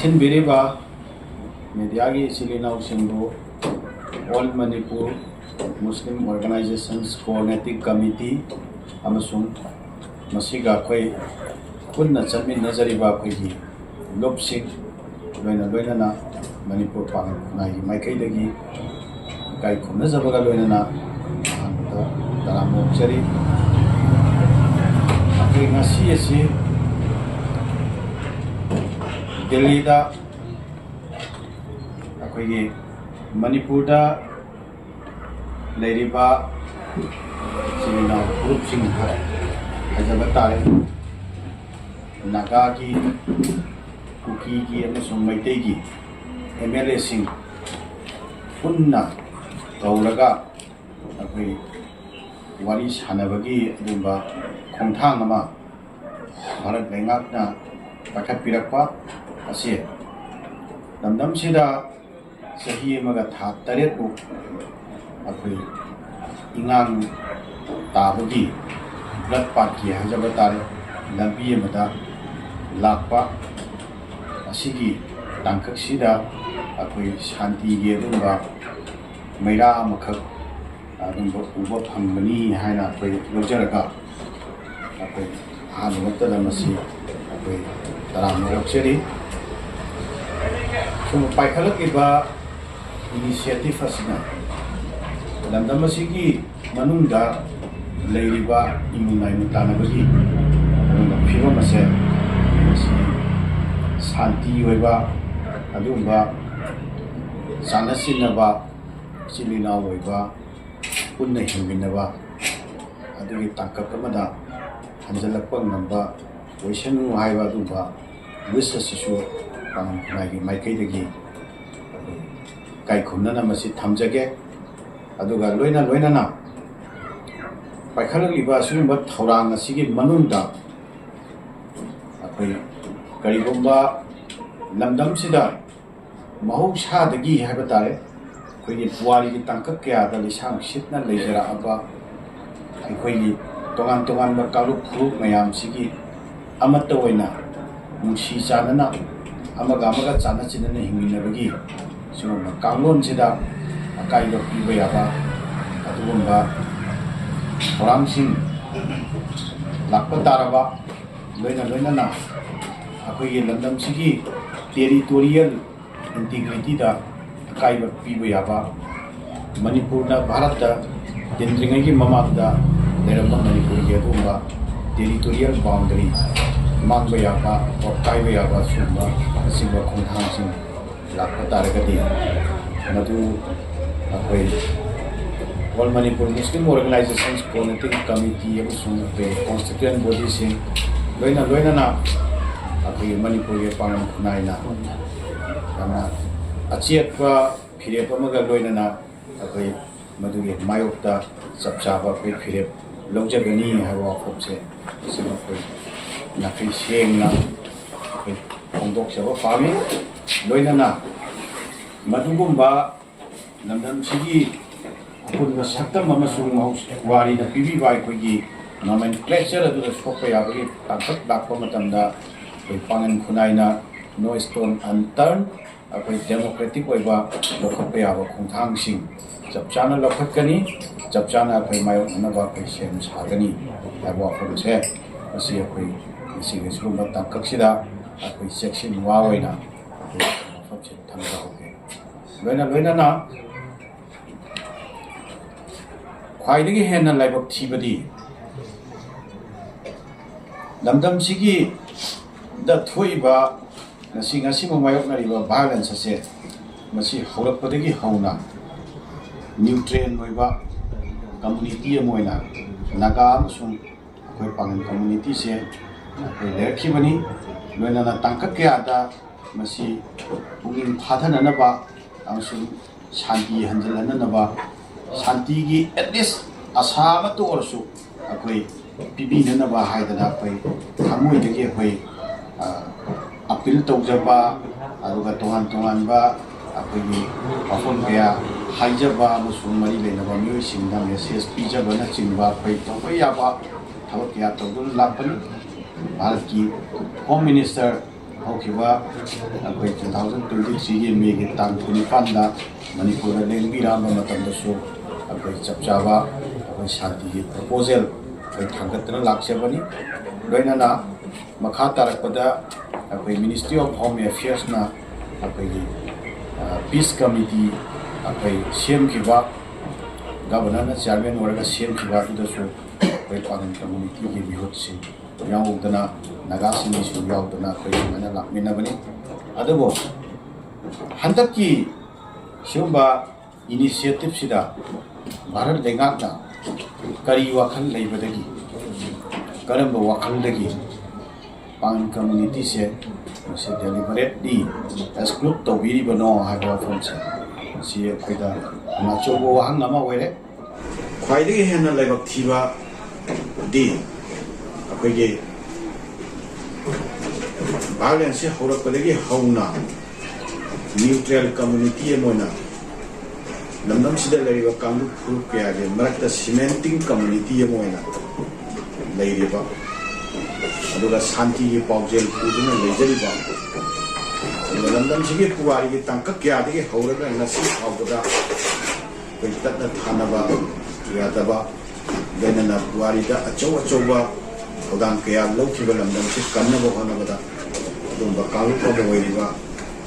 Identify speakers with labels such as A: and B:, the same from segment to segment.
A: Tasinbiriba Mediagi Silinau All Manipur Muslim Organizations Coordinating Committee Amasung Masiga Koi Kunna Chamin Nazariba Koi Lopsik Loina Manipur Pang Nai Maikaidagi Kai Kunazabaga Loina Taramo Chari Ngasi Delhi da akoigi Manipur da leiriba sina group sing hajaba tare Naga ki Kuki ki amasung Maitai ki MLA sing punna tauraga akoi wari sanabagi adumba khongthang ama Bharat Lengakna Pakatpirakpa Asi Damdam Sida Sahi Maga Tha Taret Bu Akoi Ingang Tabagi Blood Party Hajabatare Lampi Mada Lakpa Asigi Tangkak Sida Akoi Shanti Gedumba Meira Makak Adumba Uba Pangmani Haina Akoi Lojaraga Akoi Hanuata Damasi Akoi Taram Rokseri Sum Paikhalak Iba Initiative Asina Landamasi Manunda Leiriba Imunai Mutanabagi Fiva Mase Santi Weba Adumba Sanasinaba Silina Weba Punna Himbinaba Adi Tankakamada Hanjalapang Namba Wishanu Haiva Duba Wissa Sisu Maikai Kai Kunana Masi Tamjage Aduga Loina Paikhala Liba Sumba Tauranga Sigi Manunda Karibumba Lamdam Sida Mahu Shadagi Habatare Koi Wari Tankakya the Lisham Shitna Lejera Abba Koi Tongan Makalu Pru Mayam Sigi Amata Wena Mushi Sanana Amagamaga Sanachin and Himinabagi so Kanglon Sida a kind of Ibayaba Atumba Ramsing Lapataraba Loina Akoy Landam Sigi territorial integrity da a kind of Ibayaba Manipurna Bharata Dendringagi Mamada Nerama Manipur Yatumba territorial boundary Mangbayaba or Kaibayaba Sumba Simba Kunhansing Lapataragadi Madu All Manipur Muslim Organizations Coordinating Committee of Constituent Bodies in Loina Manipur Panam Kunaina Achiatwa Pirepamaga Loina Madu Mayokta Sabsaba Pirep Longjagani Hawa Popse Singapore Nafi Sheng Kondok Saba Fami Loina Madugumba Landam Sigi Akun Saktam Mamasung Wari the PB by Kogi nomenclature to the Skopayabri Tapak Bakamatamda with Pangan Kunaina No Stone Unturned a democratic way back Lokopayaba Kuntang Sing Japchana Lokakani Japchana Paymayo Nava Patients Hagani I walk from his head I see a queen see this room of Takaksida a section Wawina Loina Quiding hen and life of Tibadi Lamdam Sigi the Tuiba Nasingasimu Mayokna violence as said Masi Horapodegi Hona Nutrient Noiba Community Moina Naga Sum Pangan community say Lerkibani Loina Tankakiata Masi Ungin Patananaba Ansum Shanti Hanjalanaba Shanti at least Asama to also a quay Pibinanaba Haidana Pay Kamu the Gateway Apil Tokjaba Aruga Tohanba Api Afonga Hajaba Musumari Lenaba Music Names Pija Banachimba Pay Tokoyaba Tawakia Tokun Lapani Alki Home Minister ꯍꯧꯈꯤꯕ ꯑꯩꯈꯣꯏ 2023ꯒꯤ ꯃꯦꯒꯤ ꯇꯥꯡ 19ꯗ ꯃꯅꯤꯄꯨꯔꯗ ꯂꯦꯡꯕꯤꯔꯛꯑꯕ ꯃꯇꯝꯗꯁꯨ ꯑꯩꯈꯣꯏ ꯆꯞ ꯆꯥꯕ ꯑꯩꯈꯣꯏ ꯁꯥꯟꯇꯤꯒꯤ ꯄ꯭ꯔꯣꯄꯣꯖꯦꯜ ꯑꯩꯈꯣꯏ ꯊꯥꯡꯒꯠꯇꯨꯅ ꯂꯥꯛꯆꯕꯅꯤ ꯂꯣꯏꯅꯅ ꯃꯈꯥ ꯇꯥꯔꯛꯄꯗ ꯑꯩꯈꯣꯏ ꯃꯤꯅꯤꯁꯇ꯭ꯔꯤ ꯑꯣꯐ ꯍꯣꯝ ꯑꯦꯐꯤꯌꯔꯁꯅ ꯑꯩꯈꯣꯏꯒꯤ ꯄꯤꯁ ꯀꯃꯤꯇꯤ ꯑꯩꯈꯣꯏ ꯁꯦꯝꯈꯤꯕ ꯒꯕꯔꯅꯔꯅ ꯆꯤꯌꯔꯃꯦꯟ ꯑꯣꯏꯔꯒ ꯁꯦꯝꯈꯤꯕ ꯑꯗꯨꯗꯁꯨ ꯑꯩꯈꯣꯏ ꯄꯥꯡꯒꯟ ꯀꯝꯃꯨꯅꯤꯇꯤꯒꯤ ꯃꯤꯍꯨꯠꯁꯤꯡ ꯌꯥꯎꯗꯅ ꯅꯥꯒꯥꯁꯤꯡꯒꯤꯁꯨ ꯌꯥꯎꯗꯅ ꯑꯩꯈꯣꯏ ꯁꯨꯃꯥꯏꯅ ꯂꯥꯛꯃꯤꯟꯅꯕꯅꯤ ꯑꯗꯨꯕꯨ ꯍꯟꯗꯛꯀꯤ ꯁꯤꯒꯨꯝꯕ ꯏꯅꯤꯁꯤꯌꯦꯇꯤꯚꯁꯤꯗ ꯚꯥꯔꯠ ꯂꯩꯉꯥꯛꯅ ꯀꯔꯤ ꯋꯥꯈꯜ ꯂꯩꯕꯗꯒꯤ ꯀꯔꯝꯕ ꯋꯥꯈꯜꯗꯒꯤ ꯄꯥꯡꯒꯟ ꯀꯝꯃꯨꯅꯤꯇꯤꯁꯦ ꯃꯁꯤ ꯗꯦꯂꯤꯕꯔꯦꯠꯂꯤ ꯑꯦꯛꯁꯀ꯭ꯂꯨꯗ ꯇꯧꯕꯤꯔꯤꯕꯅꯣ ꯍꯥꯏꯕ ꯋꯥꯐꯝꯁꯦ ꯃꯁꯤ ꯑꯩꯈꯣꯏꯗ ꯑꯆꯧꯕ ꯋꯥꯍꯪ ꯑꯃ ꯑꯣꯏꯔꯦ ꯈ꯭ꯋꯥꯏꯗꯒꯤ ꯍꯦꯟꯅ ꯂꯥꯏꯕꯛ ꯊꯤꯕꯗꯤ ꯑꯩꯈꯣꯏꯒꯤ ꯚꯥꯏꯑꯣꯂꯦꯟꯁꯁꯦ ꯍꯧꯔꯛꯄꯗꯒꯤ ꯍꯧꯅ ꯅ꯭ꯌꯨꯇ꯭ꯔꯦꯜ ꯀꯝꯃꯨꯅꯤꯇꯤ ꯑꯃ ꯑꯣꯏꯅ ꯂꯝꯗꯝꯁꯤꯗ ꯂꯩꯔꯤꯕ ꯀꯥꯡꯂꯨꯞ ꯐꯨꯔꯨꯞ ꯀꯌꯥꯒꯤ ꯃꯔꯛꯇ ꯁꯤꯃꯦꯟꯇꯤꯡ ꯀꯝꯃꯨꯅꯤꯇꯤ ꯑꯃ ꯑꯣꯏꯅ ꯂꯩꯔꯤꯕ ꯑꯗꯨꯒ ꯁꯥꯟꯇꯤꯒꯤ ꯄꯥꯎꯖꯦꯜ ꯄꯨꯗꯨꯅ ꯂꯩꯖꯔꯤꯕ ꯑꯗꯨꯒ ꯂꯝꯗꯝꯁꯤꯒꯤ ꯄꯨꯋꯥꯔꯤꯒꯤ ꯇꯥꯡꯀꯛ ꯀꯌꯥꯗꯒꯤ ꯍꯧꯔꯒ ꯉꯁꯤ ꯐꯥꯎꯕꯗ ꯑꯩꯈꯣꯏ ꯇꯠꯅ ꯊꯥꯅꯕ ꯌꯥꯗꯕ ꯂꯣꯏꯅꯅ ꯄꯨꯋꯥꯔꯤꯗ ꯑꯆꯧꯕ ꯊꯧꯗꯥꯡ ꯀꯌꯥ ꯂꯧꯈꯤꯕ ꯂꯝꯗꯝꯁꯤ ꯀꯟꯅꯕ ꯍꯣꯠꯅꯕꯗ ꯑꯗꯨꯒꯨꯝꯕ ꯀꯥꯡꯂꯨꯞ ꯑꯃ ꯑꯣꯏꯔꯤꯕ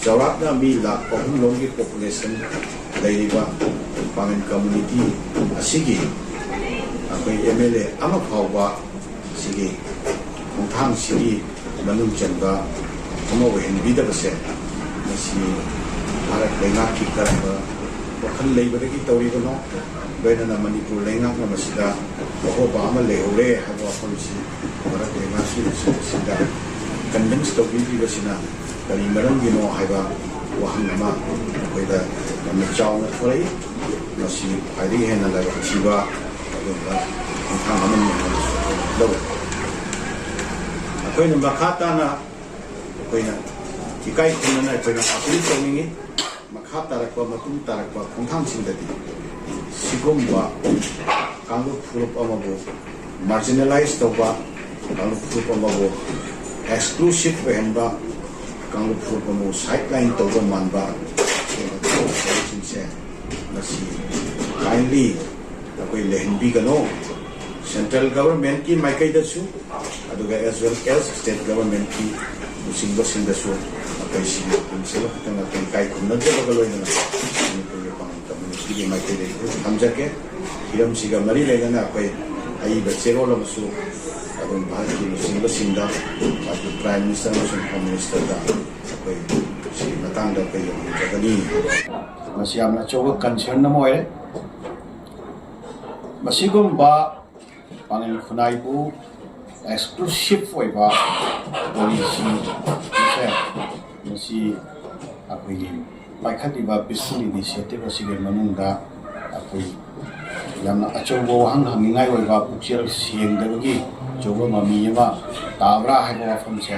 A: ꯆꯥꯎꯔꯥꯛꯅ ꯃꯤ ꯂꯥꯈ 3 ꯂꯣꯝꯒꯤ ꯄꯣꯄꯨꯂꯦꯁꯟ ꯂꯩꯔꯤꯕ ꯄꯥꯡꯒꯟ ꯀꯝꯃꯨꯅꯤꯇꯤ ꯑꯁꯤꯒꯤ ꯑꯩꯈꯣꯏ MLA ꯑꯃ ꯐꯥꯎꯕ ꯁꯤꯒꯤ ꯈꯣꯡꯊꯥꯡꯁꯤꯒꯤ ꯃꯅꯨꯡ ꯆꯟꯕ ꯑꯃ ꯑꯣꯏꯍꯟꯕꯤꯗꯕꯁꯦ ꯃꯁꯤ ꯚꯥꯔꯠ ꯂꯩꯉꯥꯛꯀꯤ ꯀꯔꯝꯕ ꯋꯥꯈꯜ ꯂꯩꯕꯗꯒꯤ ꯇꯧꯔꯤꯕꯅꯣ ꯂꯣꯏꯅꯅ ꯃꯅꯤꯄꯨꯔ ꯂꯩꯉꯥꯛꯅ ꯃꯁꯤꯗ ꯑꯍꯣꯕ ꯑꯃ ꯂꯩꯍꯧꯔꯦ ꯍꯥꯏꯕ ꯋꯥꯐꯝꯁꯤ ꯚꯥꯔꯠ ꯂꯩꯉꯥꯛꯀꯤ ꯃꯁꯤꯗ ꯀꯟꯚꯤꯟꯁ ꯇꯧꯕꯤꯔꯤꯕꯁꯤꯅ ꯀꯔꯤ ꯃꯔꯝꯒꯤꯅꯣ ꯍꯥꯏꯕ ꯋꯥꯍꯪ ꯑꯃ ꯑꯩꯈꯣꯏꯗ ꯌꯥꯝꯅ ꯆꯥꯎꯅ ꯊꯣꯔꯛꯏ ꯃꯁꯤ ꯈ꯭ꯋꯥꯏꯗꯒꯤ ꯍꯦꯟꯅ ꯂꯥꯏꯕꯛ ꯊꯤꯕ ꯑꯗꯨꯒꯨꯝꯕ ꯈꯣꯡꯊꯥꯡ ꯑꯃꯅꯤ ꯍꯥꯏꯅꯁꯨ ꯂꯧꯏ ꯑꯩꯈꯣꯏꯅ ꯃꯈꯥ ꯇꯥꯅ ꯑꯩꯈꯣꯏꯅ ꯏꯀꯥꯏ ꯈꯨꯝꯅꯅ ꯑꯩꯈꯣꯏꯅ ꯑꯄꯤꯜ ꯇꯧꯅꯤꯡꯉꯤ ꯃꯈꯥ ꯇꯥꯔꯛꯄ ꯃꯇꯨꯡ ꯇꯥꯔꯛꯄ ꯈꯣꯡꯊꯥꯡꯁꯤꯡꯗꯗꯤ ꯁꯤꯒꯨꯝꯕ ꯀꯥꯡꯂꯨꯞ ꯐꯨꯔꯨꯞ ꯑꯃꯕꯨ ꯃꯥꯔꯖꯤꯅꯦꯂꯥꯏꯖ ꯇꯧꯕ ꯀꯥꯡꯂꯨꯞ ꯐꯨꯔꯨꯞ ꯑꯃꯕꯨ exclusive ꯑꯣꯏꯍꯟꯕ ꯀꯥꯡꯂꯨꯞ ꯐꯨꯔꯨꯞ ꯑꯃꯕꯨ ꯁꯥꯏꯠꯂꯥꯏꯟ ꯇꯧꯕ ꯃꯥꯟꯕ ꯊꯕꯛꯁꯤꯡꯁꯦ ꯃꯁꯤ ꯀꯥꯏꯟꯂꯤ ꯑꯩꯈꯣꯏ ꯂꯩꯍꯟꯕꯤꯒꯅꯣ ꯁꯦꯟꯇ꯭ꯔꯦꯜ ꯒꯚꯔꯟꯃꯦꯟꯠꯀꯤ ꯃꯥꯏꯀꯩꯗꯁꯨ ꯑꯗꯨꯒ ꯑꯦꯖ ꯋꯦꯜ ꯑꯦꯖ ꯁ꯭ꯇꯦꯠ ꯒꯚꯔꯟꯃꯦꯟꯠꯀꯤ ꯂꯨꯆꯤꯡꯕꯁꯤꯡꯗꯁꯨ ꯑꯩꯈꯣꯏ ꯁꯤꯒꯤ ꯄꯨꯟꯁꯤꯜ ꯈꯛꯇꯪ ꯑꯩꯈꯣꯏ ꯏꯀꯥꯏ ꯈꯨꯝꯅꯖꯕꯒ ꯂꯣꯏꯅꯅ ꯃꯅꯤꯄꯨꯔꯒꯤ ꯄꯥꯡꯒꯟ ꯀꯝꯃꯨꯅꯤꯇꯤꯒꯤ ꯃꯥꯏꯀꯩꯗꯒꯤ ꯊꯝꯖꯒꯦ ꯍꯤꯔꯝꯁꯤꯒ ꯃꯔꯤ ꯂꯩꯅꯅ ꯑꯩꯈꯣꯏ ꯑꯏꯕ ꯆꯦꯔꯣꯜ ꯑꯃꯁꯨ ꯑꯗꯨꯝ ꯚꯥꯔꯠꯀꯤ ꯂꯨꯆꯤꯡꯕꯁꯤꯡꯗ ꯄ꯭ꯔꯥꯏꯝ ꯃꯤꯅꯤꯁꯇꯔ ꯑꯃꯁꯨꯡ ꯍꯣꯝ ꯃꯤꯅꯤꯁꯇꯔꯗ ꯑꯩꯈꯣꯏ ꯁꯤꯒꯤ ꯃꯇꯥꯡꯗ ꯑꯩꯈꯣꯏ ꯌꯧꯍꯟꯖꯒꯅꯤ ꯃꯁꯤ ꯌꯥꯝꯅ ꯑꯆꯧꯕ ꯀꯟꯁꯔꯟ ꯑꯃ ꯑꯣꯏꯔꯦ ꯃꯁꯤꯒꯨꯝꯕ ꯄꯥꯡꯒꯟ ꯈꯨꯟꯅꯥꯏꯕꯨ exclusive ꯑꯣꯏꯕ ꯄꯣꯂꯤꯁꯤ ꯃꯁꯤ ꯑꯩꯈꯣꯏꯒꯤ ꯄꯥꯏꯈꯠꯂꯤꯕ ꯄꯤꯁꯐꯨꯜ ꯏꯅꯤꯁꯤꯌꯦꯇꯤꯚ ꯑꯁꯤꯒꯤ ꯃꯅꯨꯡꯗ ꯑꯩꯈꯣꯏ ꯌꯥꯝꯅ ꯑꯆꯧꯕ ꯋꯥꯍꯪ ꯍꯪꯅꯤꯡꯉꯥꯏ ꯑꯣꯏꯕ ꯄꯨꯛꯆꯦꯜ ꯁꯦꯡꯗꯕꯒꯤ ꯑꯆꯧꯕ ꯃꯃꯤ ꯑꯃ ꯇꯥꯕ꯭ꯔꯥ ꯍꯥꯏꯕ ꯋꯥꯐꯝꯁꯦ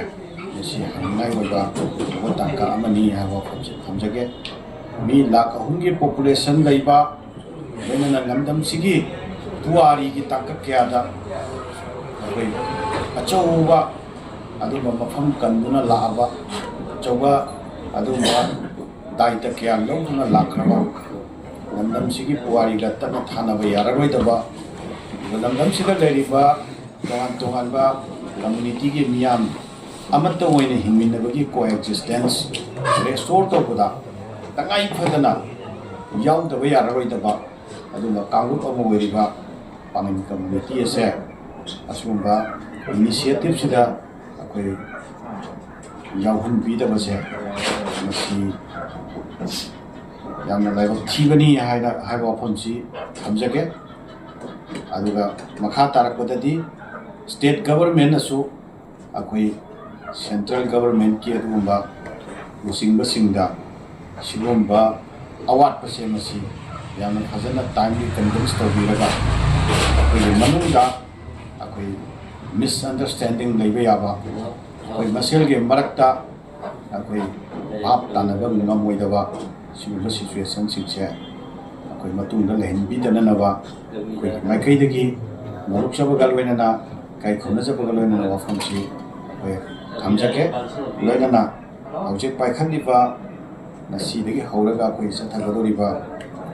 A: ꯃꯁꯤ ꯍꯪꯅꯤꯡꯉꯥꯏ ꯑꯣꯏꯕ ꯑꯆꯧꯕ ꯇꯥꯡꯀꯛ ꯑꯃꯅꯤ ꯍꯥꯏꯕ ꯋꯥꯐꯝꯁꯦ ꯊꯝꯖꯒꯦ ꯃꯤ ꯂꯥꯈ 3ꯒꯤ ꯄꯣꯄꯨꯂꯦꯁꯟ ꯂꯩꯕ ꯂꯣꯏꯅꯅ ꯂꯝꯗꯝꯁꯤꯒꯤ ꯄꯨꯋꯥꯔꯤꯒꯤ ꯇꯥꯡꯀꯛ ꯀꯌꯥꯗ ꯑꯩꯈꯣꯏ ꯑꯆꯧꯕ ꯑꯗꯨꯒꯨꯝꯕ ꯃꯐꯝ ꯀꯟꯗꯨꯅ ꯂꯥꯛꯑꯕ ꯑꯆꯧꯕ ꯑꯗꯨꯒꯨꯝꯕ ꯗꯥꯏꯇ ꯀꯌꯥ ꯂꯧꯗꯨꯅ ꯂꯥꯛꯈ꯭ꯔꯕ ꯂꯝꯗꯝꯁꯤꯒꯤ ꯄꯨꯋꯥꯔꯤꯒ ꯇꯠꯅ ꯊꯥꯅꯕ ꯌꯥꯔꯔꯣꯏꯗꯕ ꯂꯝꯗꯝꯁꯤꯗ ꯂꯩꯔꯤꯕ ꯇꯣꯉꯥꯟ ꯇꯣꯉꯥꯟꯕ ꯀꯝꯃꯨꯅꯤꯇꯤꯒꯤ ꯃꯤꯌꯥꯝ ꯑꯃꯠꯇ ꯑꯣꯏꯅ ꯍꯤꯡꯃꯤꯟꯅꯕꯒꯤ ꯀꯣꯑꯦꯛꯖꯤꯁꯇꯦꯟꯁ ꯔꯦꯁꯇꯣꯔ ꯇꯧꯕꯗ ꯇꯉꯥꯏ ꯐꯗꯅ ꯌꯥꯎꯗꯕ ꯌꯥꯔꯔꯣꯏꯗꯕ ꯑꯗꯨꯒ ꯀꯥꯡꯂꯨꯞ ꯑꯃ ꯑꯣꯏꯔꯤꯕ ꯄꯥꯡꯒꯟ ꯀꯝꯃꯨꯅꯤꯇꯤ ꯑꯁꯦ ꯑꯁꯤꯒꯨꯝꯕ ꯏꯅꯤꯁꯤꯌꯦꯇꯤꯚꯁꯤꯗ ꯑꯩꯈꯣꯏ ꯌꯥꯎꯍꯟꯕꯤꯗꯕꯁꯦ ꯃꯁꯤ ꯌꯥꯝꯅ ꯂꯥꯏꯕꯛ ꯊꯤꯕꯅꯤ ꯍꯥꯏꯕ ꯋꯥꯐꯝꯁꯤ ꯊꯝꯖꯒꯦ ꯑꯗꯨꯒ ꯃꯈꯥ ꯇꯥꯔꯛꯄꯗꯗꯤ ꯁ꯭ꯇꯦꯠ ꯒꯚꯔꯟꯃꯦꯟꯠꯅꯁꯨ ꯑꯩꯈꯣꯏ ꯁꯦꯟꯇ꯭ꯔꯦꯜ ꯒꯚꯔꯟꯃꯦꯟꯠꯀꯤ ꯑꯗꯨꯒꯨꯝꯕ ꯂꯨꯆꯤꯡꯕꯁꯤꯡꯗ ꯁꯤꯒꯨꯝꯕ ꯑꯋꯥꯠꯄꯁꯦ ꯃꯁꯤ ꯌꯥꯝꯅ ꯐꯖꯅ ꯇꯥꯏꯝꯂꯤ ꯀꯟꯚꯤꯟꯁ ꯇꯧꯕꯤꯔꯒ ꯑꯩꯈꯣꯏꯒꯤ ꯃꯅꯨꯡꯗ ꯑꯩꯈꯣꯏ ꯃꯤꯁꯑꯟꯗꯔꯁꯇꯦꯟꯗꯤꯡ ꯂꯩꯕ ꯌꯥꯕ ꯑꯩꯈꯣই ꯃꯁꯦꯜꯒꯤ ꯃꯔꯛꯇ ꯑꯩꯈꯣꯏ ꯚꯥꯞ ꯇꯥꯅꯕ ꯉꯝꯃꯣꯏꯗꯕ ꯁꯤꯒꯨꯝꯕ ꯁꯤꯆꯨꯋꯦꯁꯟꯁꯤꯡꯁꯦ ꯑꯩꯈꯣꯏ ꯃꯇꯨꯡꯗ ꯂꯩꯍꯟꯕꯤꯗꯅꯅꯕ ꯑꯩꯈꯣꯏꯒꯤ ꯃꯥꯏꯀꯩꯗꯒꯤ ꯅꯣꯛꯆꯕꯒ ꯂꯣꯏꯅꯅ ꯏꯀꯥꯏ ꯈꯨꯝꯅꯖꯕꯒ ꯂꯣꯏꯅꯅ ꯋꯥꯐꯝꯁꯤ ꯑꯩꯈꯣꯏ ꯊꯝꯖꯒꯦ ꯂꯣꯏꯅꯅ ꯍꯧꯖꯤꯛ ꯄꯥꯏꯈꯠꯂꯤꯕ ꯉꯁꯤꯗꯒꯤ ꯍꯧꯔꯒ ꯑꯩꯈꯣꯏ ꯆꯠꯊꯒꯗꯧꯔꯤꯕ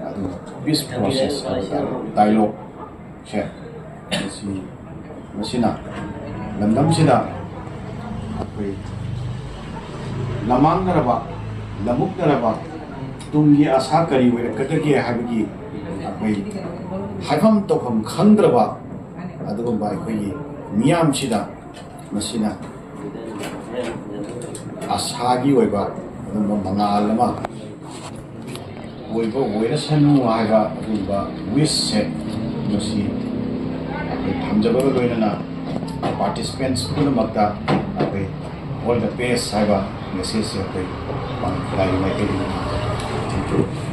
A: ꯑꯗꯨ ꯄꯤꯁ ꯄ꯭ꯔꯣꯁꯦꯁ ꯍꯥꯏꯕ ꯗꯥꯏꯂꯣꯒꯁꯦ ꯃꯁꯤꯅ ꯂꯝꯗꯝꯁꯤꯗ ꯑꯩꯈꯣꯏ ꯂꯃꯥꯡꯅꯔꯕ ꯂꯃꯨꯛꯅꯔꯕ ꯇꯨꯡꯒꯤ ꯑꯁꯥ ꯀꯔꯤ ꯑꯣꯏꯔꯛꯀꯗꯒꯦ ꯍꯥꯏꯕꯒꯤ ꯑꯩꯈꯣই ꯍꯥꯏꯐꯝ ꯇꯧꯐꯝ ꯈꯪꯗ꯭ꯔꯕ ꯑꯗꯨꯒꯨꯝꯕ ꯑꯩꯈꯣꯏꯒꯤ ꯃꯤꯌꯥꯝꯁꯤꯗ ꯃꯁꯤꯅ ꯑꯁꯥꯒꯤ ꯑꯣꯏꯕ ꯑꯗꯨꯒꯨꯝꯕ ꯃꯉꯥꯜ ꯑꯃ ꯑꯣꯏꯕ ꯑꯣꯏꯔꯁꯅꯨ ꯍꯥꯏꯕ ꯑꯗꯨꯒꯨꯝꯕ ꯋꯤꯁꯁꯦ ꯃꯁꯤ ꯑꯩꯈꯣꯏ ꯊꯝꯖꯕꯒ ꯂꯣꯏꯅꯅ ꯄꯥꯔꯇꯤꯁꯤꯄꯦꯟꯁ ꯄꯨꯝꯅꯃꯛꯇ ꯑꯩꯈꯣꯏ ꯑꯣꯜ ꯗ ꯕꯦꯁ ꯍꯥꯏꯕ ꯃꯦꯁꯦꯖꯁꯦ ꯑꯩꯈꯣꯏ ꯈꯨꯔꯥꯏꯒꯤ ꯃꯥꯏꯀꯩꯗꯒꯤ ꯊꯝꯖꯩ